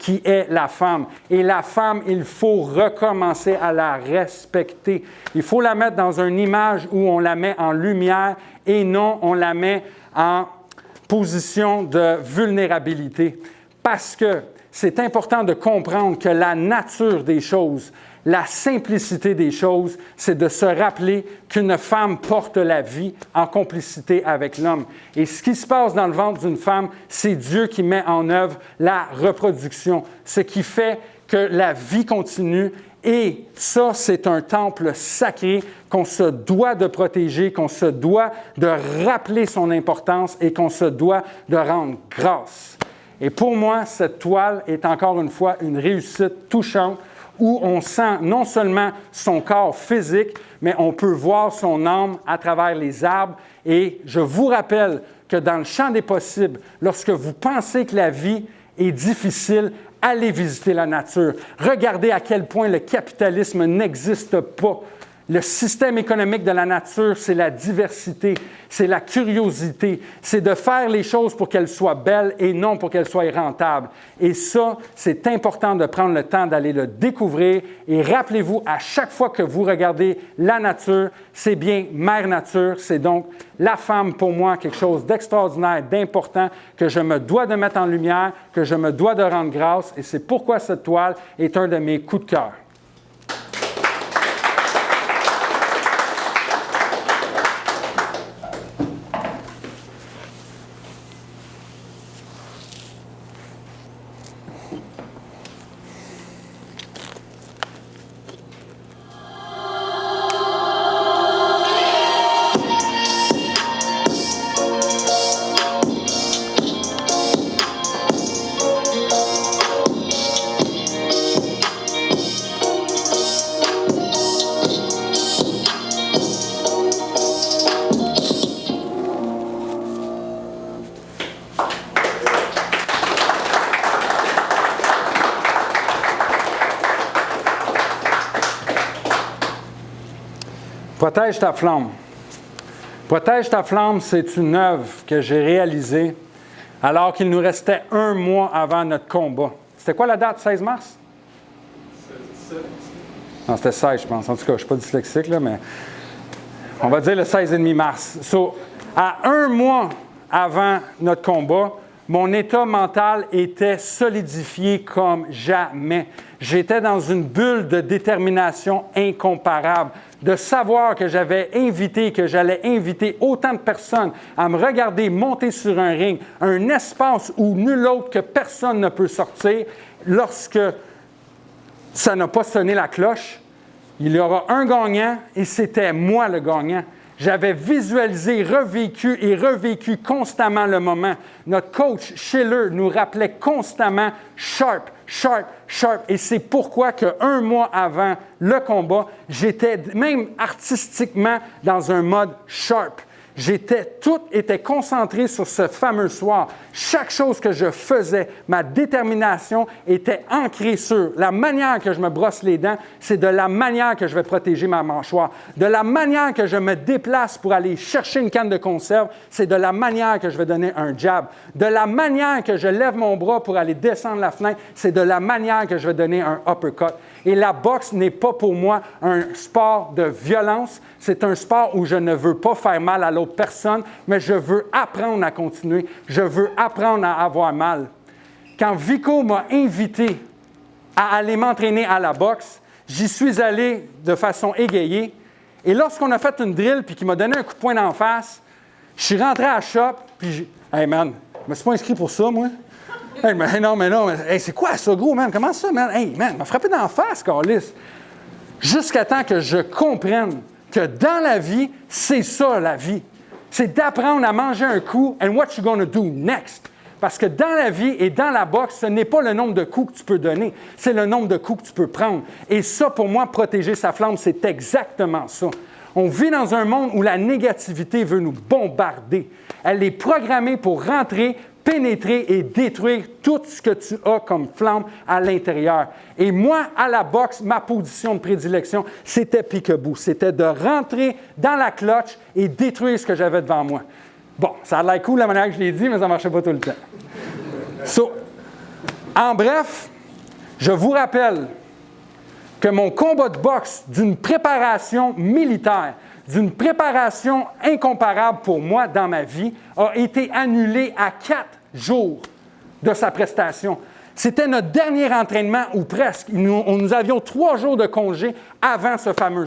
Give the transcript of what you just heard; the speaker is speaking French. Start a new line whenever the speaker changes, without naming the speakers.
qui est la femme. Et la femme, il faut recommencer à la respecter. Il faut la mettre dans une image où on la met en lumière et non on la met en position de vulnérabilité. Parce que c'est important de comprendre que la nature des choses, la simplicité des choses, c'est de se rappeler qu'une femme porte la vie en complicité avec l'homme. Et ce qui se passe dans le ventre d'une femme, c'est Dieu qui met en œuvre la reproduction, ce qui fait que la vie continue. Et ça, c'est un temple sacré qu'on se doit de protéger, qu'on se doit de rappeler son importance et qu'on se doit de rendre grâce. Et pour moi, cette toile est encore une fois une réussite touchante où on sent non seulement son corps physique, mais on peut voir son âme à travers les arbres. Et je vous rappelle que dans le champ des possibles, lorsque vous pensez que la vie est difficile, allez visiter la nature. Regardez à quel point le capitalisme n'existe pas. Le système économique de la nature, c'est la diversité, c'est la curiosité, c'est de faire les choses pour qu'elles soient belles et non pour qu'elles soient rentables. Et ça, c'est important de prendre le temps d'aller le découvrir. Et rappelez-vous, à chaque fois que vous regardez la nature, c'est bien Mère Nature, c'est donc la femme pour moi, quelque chose d'extraordinaire, d'important, que je me dois de mettre en lumière, que je me dois de rendre grâce. Et c'est pourquoi cette toile est un de mes coups de cœur. Protège ta flamme. Protège ta flamme, c'est une œuvre que j'ai réalisée alors qu'il nous restait 1 mois avant notre combat. C'était quoi la date, 16 mars? Non, c'était 16, je pense. En tout cas, je ne suis pas dyslexique, là, mais on va dire le 16,5 mars. À 1 mois avant notre combat, mon état mental était solidifié comme jamais. J'étais dans une bulle de détermination incomparable, de savoir que j'allais inviter autant de personnes à me regarder monter sur un ring, un espace où nul autre que personne ne peut sortir. Lorsque ça n'a pas sonné la cloche, il y aura un gagnant et c'était moi le gagnant. J'avais visualisé, revécu constamment le moment. Notre coach, Schiller, nous rappelait constamment « sharp, sharp, sharp ». Et c'est pourquoi qu'1 mois avant le combat, j'étais même artistiquement dans un mode « sharp ». Tout était concentré sur ce fameux soir. Chaque chose que je faisais, ma détermination était ancrée sur la manière que je me brosse les dents, c'est de la manière que je vais protéger ma mâchoire. De la manière que je me déplace pour aller chercher une canne de conserve, c'est de la manière que je vais donner un jab. De la manière que je lève mon bras pour aller descendre la fenêtre, c'est de la manière que je vais donner un uppercut. Et la boxe n'est pas pour moi un sport de violence, c'est un sport où je ne veux pas faire mal à l'autre personne, mais je veux apprendre à continuer, je veux apprendre à avoir mal. Quand Vico m'a invité à aller m'entraîner à la boxe, j'y suis allé de façon égayée. Et lorsqu'on a fait une drill puis qu'il m'a donné un coup de poing d'en face, je suis rentré à la shop puis hey man, je me suis pas inscrit pour ça, moi. Hey, mais non. Hey, c'est quoi ça, gros, man? Comment ça, man? Hey, man, m'a frappé d'en face, Carlis. Jusqu'à temps que je comprenne que dans la vie, c'est ça, la vie. C'est d'apprendre à manger un coup and what you gonna do next. Parce que dans la vie et dans la boxe, ce n'est pas le nombre de coups que tu peux donner, c'est le nombre de coups que tu peux prendre. Et ça, pour moi, protéger sa flamme, c'est exactement ça. On vit dans un monde où la négativité veut nous bombarder. Elle est programmée pour rentrer, pénétrer et détruire tout ce que tu as comme flamme à l'intérieur. Et moi, à la boxe, ma position de prédilection, c'était peekaboo. C'était de rentrer dans la cloche et détruire ce que j'avais devant moi. Bon, ça a l'air cool la manière que je l'ai dit, mais ça ne marchait pas tout le temps. En bref, Je vous rappelle que mon combat de boxe d'une préparation militaire, d'une préparation incomparable pour moi dans ma vie, a été annulé à 4 jours de sa prestation. C'était notre dernier entraînement, ou presque. Nous avions 3 jours de congé avant ce fameux